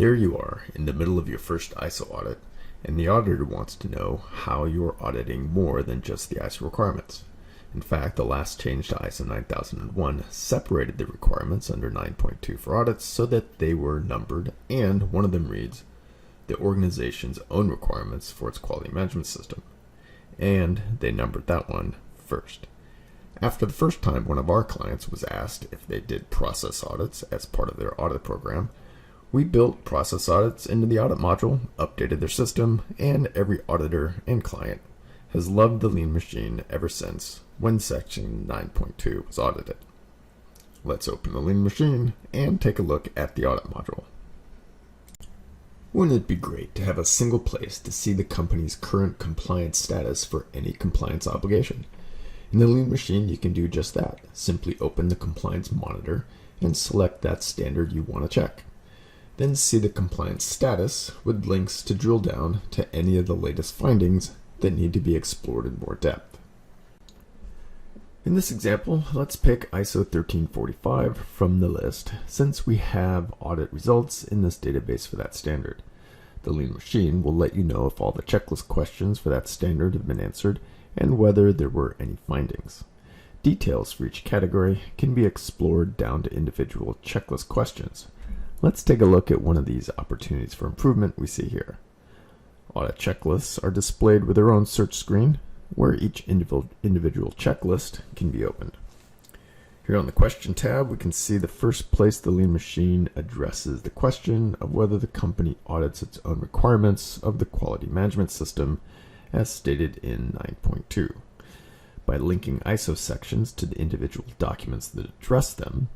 There you are, in the middle of your first ISO audit, and the auditor wants to know how you're auditing more than just the ISO requirements. In fact, the last change to ISO 9001 separated the requirements under 9.2 for audits so that they were numbered, and one of them reads, the organization's own requirements for its quality management system. And they numbered that one first. After the first time one of our clients was asked if they did process audits as part of their audit program, we built process audits into the audit module, updated their system, and every auditor and client has loved the Lean Machine ever since when section 9.2 was audited. Let's open the Lean Machine and take a look at the audit module. Wouldn't it be great to have a single place to see the company's current compliance status for any compliance obligation? In the Lean Machine, you can do just that. Simply open the compliance monitor and select that standard you want to check. Then see the compliance status with links to drill down to any of the latest findings that need to be explored in more depth. In this example, let's pick ISO 1345 from the list since we have audit results in this database for that standard. The Lean Machine will let you know if all the checklist questions for that standard have been answered and whether there were any findings. Details for each category can be explored down to individual checklist questions. Let's take a look at one of these opportunities for improvement we see here. Audit checklists are displayed with their own search screen, where each individual checklist can be opened. Here on the Question tab, we can see the first place the Lean Machine addresses the question of whether the company audits its own requirements of the quality management system as stated in 9.2. By linking ISO sections to the individual documents that address them,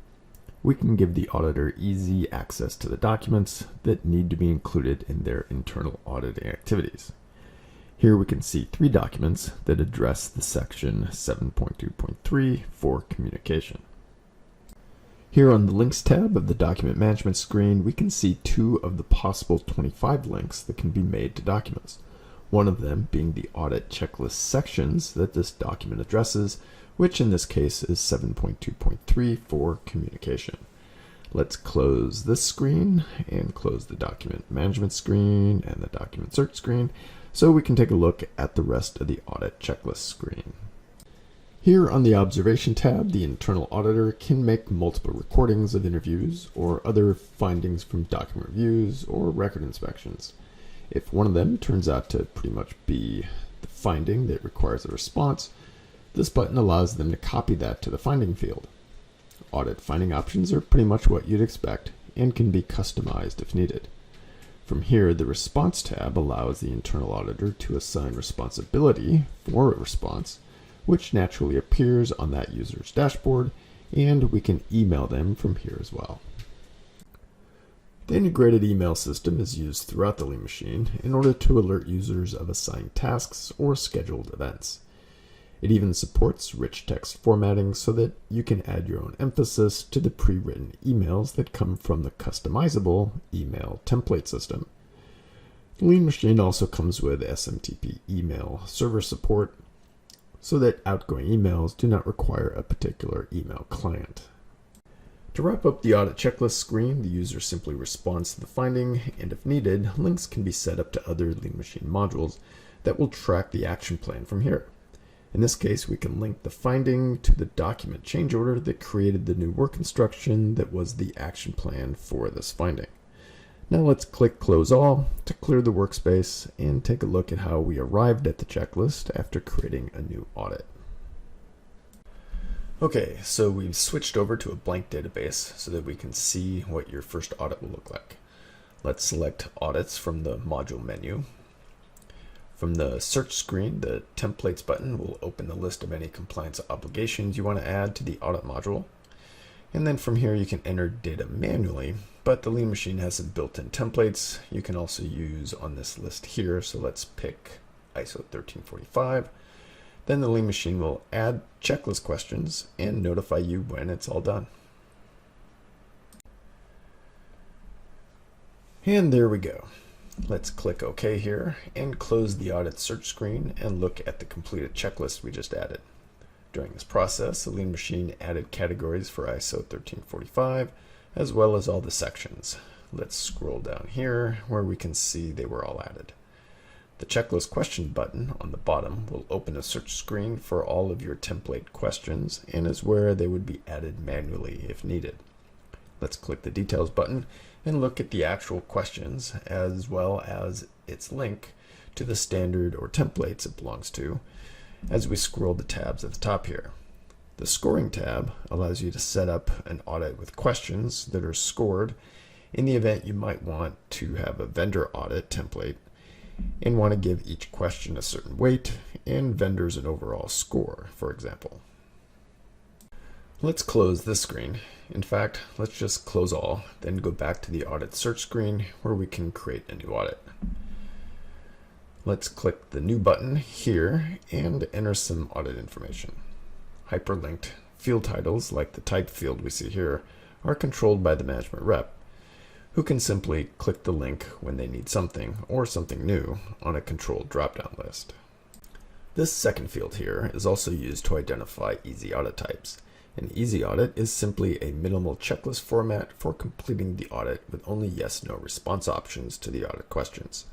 we can give the auditor easy access to the documents that need to be included in their internal auditing activities. Here we can see 3 documents that address the section 7.2.3 for communication. Here on the Links tab of the Document Management screen, we can see 2 of the possible 25 links that can be made to documents. One of them being the audit checklist sections that this document addresses, which in this case is 7.2.3 for communication. Let's close this screen and close the document management screen and the document search screen so we can take a look at the rest of the audit checklist screen. Here on the observation tab, the internal auditor can make multiple recordings of interviews or other findings from document reviews or record inspections. If one of them turns out to pretty much be the finding that requires a response, this button allows them to copy that to the finding field. Audit finding options are pretty much what you'd expect and can be customized if needed. From here, the Response tab allows the internal auditor to assign responsibility for a response, which naturally appears on that user's dashboard, and we can email them from here as well. The integrated email system is used throughout the Lean Machine in order to alert users of assigned tasks or scheduled events. It even supports rich text formatting so that you can add your own emphasis to the pre-written emails that come from the customizable email template system. The Lean Machine also comes with SMTP email server support so that outgoing emails do not require a particular email client. To wrap up the audit checklist screen, the user simply responds to the finding, and if needed, links can be set up to other Lean Machine modules that will track the action plan from here. In this case, we can link the finding to the document change order that created the new work instruction that was the action plan for this finding. Now let's click Close All to clear the workspace and take a look at how we arrived at the checklist after creating a new audit. Okay, so we've switched over to a blank database so that we can see what your first audit will look like. Let's select Audits from the module menu. From the search screen, the Templates button will open the list of any compliance obligations you want to add to the audit module. And then from here you can enter data manually, but the Lean Machine has some built-in templates you can also use on this list here. So let's pick ISO 1345. Then the Lean Machine will add checklist questions and notify you when it's all done. And there we go. Let's click OK here and close the audit search screen and look at the completed checklist we just added. During this process, the Lean Machine added categories for ISO 1345 as well as all the sections. Let's scroll down here where we can see they were all added. The checklist question button on the bottom will open a search screen for all of your template questions and is where they would be added manually if needed. Let's click the details button and look at the actual questions as well as its link to the standard or templates it belongs to as we scroll the tabs at the top here. The scoring tab allows you to set up an audit with questions that are scored in the event you might want to have a vendor audit template and want to give each question a certain weight and vendors an overall score, for example. Let's close this screen. In fact, let's just close all, then go back to the audit search screen where we can create a new audit. Let's click the new button here and enter some audit information. Hyperlinked field titles, like the type field we see here, are controlled by the management rep, who can simply click the link when they need something or something new on a controlled drop-down list. This second field here is also used to identify easy audit types. An easy audit is simply a minimal checklist format for completing the audit with only yes/no response options to the audit questions.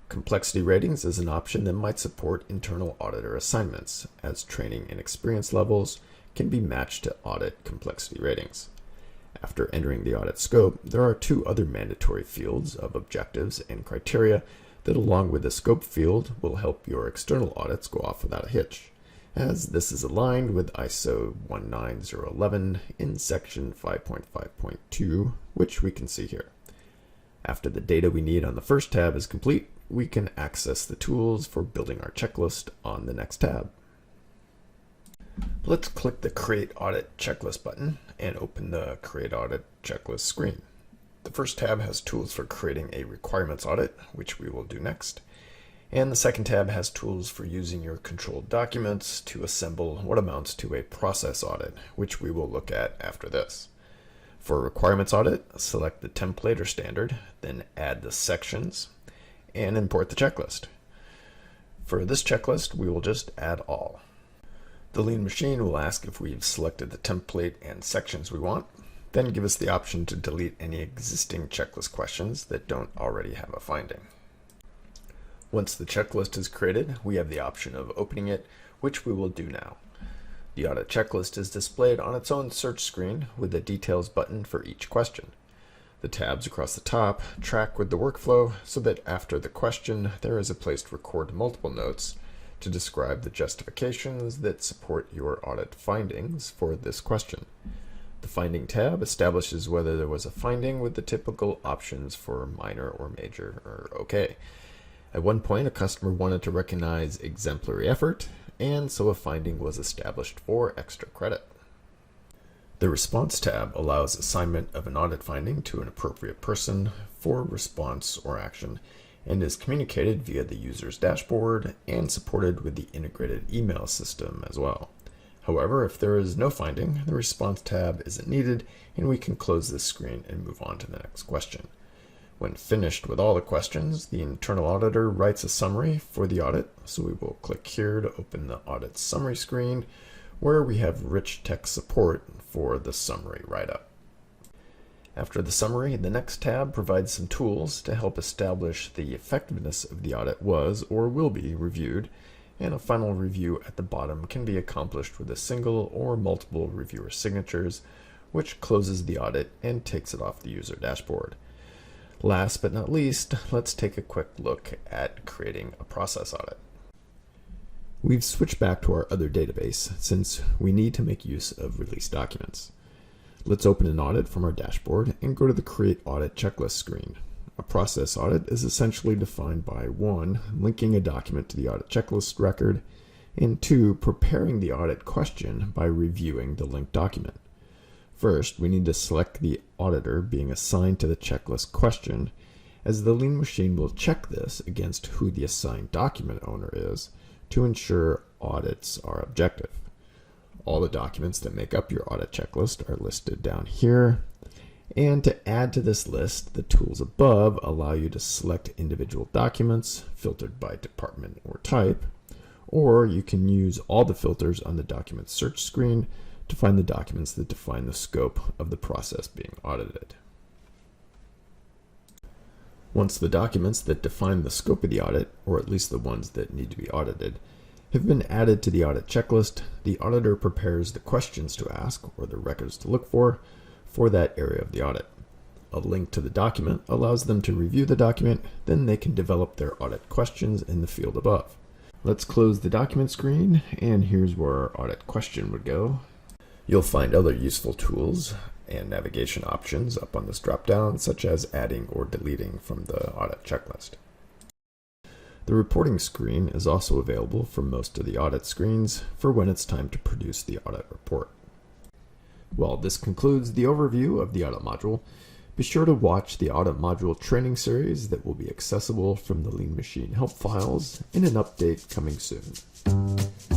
Complexity ratings is an option that might support internal auditor assignments, as training and experience levels can be matched to audit complexity ratings. After entering the audit scope, there are two other mandatory fields of objectives and criteria that, along with the scope field, will help your external audits go off without a hitch, as this is aligned with ISO 19011 in section 5.5.2, which we can see here. After the data we need on the first tab is complete, we can access the tools for building our checklist on the next tab. Let's click the Create Audit Checklist button and open the Create Audit Checklist screen. The first tab has tools for creating a requirements audit, which we will do next. And the second tab has tools for using your controlled documents to assemble what amounts to a process audit, which we will look at after this. For a requirements audit, select the template or standard, then add the sections, and import the checklist. For this checklist, we will just add all. The Lean Machine will ask if we've selected the template and sections we want, then give us the option to delete any existing checklist questions that don't already have a finding. Once the checklist is created, we have the option of opening it, which we will do now. The audit checklist is displayed on its own search screen with the details button for each question. The tabs across the top track with the workflow so that after the question, there is a place to record multiple notes to describe the justifications that support your audit findings for this question. The Finding tab establishes whether there was a finding with the typical options for minor or major or okay. At one point, a customer wanted to recognize exemplary effort, and so a finding was established for extra credit. The Response tab allows assignment of an audit finding to an appropriate person for response or action, and is communicated via the user's dashboard and supported with the integrated email system as well. However, if there is no finding, the Response tab isn't needed, and we can close this screen and move on to the next question. When finished with all the questions, the internal auditor writes a summary for the audit, so we will click here to open the audit summary screen, where we have rich text support for the summary write-up. After the summary, the next tab provides some tools to help establish the effectiveness of the audit was or will be reviewed, and a final review at the bottom can be accomplished with a single or multiple reviewer signatures, which closes the audit and takes it off the user dashboard. Last but not least, let's take a quick look at creating a process audit. We've switched back to our other database since we need to make use of release documents. Let's open an audit from our dashboard and go to the Create Audit Checklist screen. A process audit is essentially defined by 1. Linking a document to the audit checklist record, and 2. Preparing the audit question by reviewing the linked document. First, we need to select the auditor being assigned to the checklist question, as the Lean Machine will check this against who the assigned document owner is to ensure audits are objective. All the documents that make up your audit checklist are listed down here. And to add to this list, the tools above allow you to select individual documents filtered by department or type, or you can use all the filters on the document search screen to find the documents that define the scope of the process being audited. Once the documents that define the scope of the audit, or at least the ones that need to be audited, have been added to the audit checklist, the auditor prepares the questions to ask or the records to look for that area of the audit. A link to the document allows them to review the document, then they can develop their audit questions in the field above. Let's close the document screen, and here's where our audit question would go. You'll find other useful tools and navigation options up on this dropdown, such as adding or deleting from the audit checklist. The reporting screen is also available for most of the audit screens for when it's time to produce the audit report. Well, this concludes the overview of the audit module. Be sure to watch the audit module training series that will be accessible from the Lean Machine help files in an update coming soon.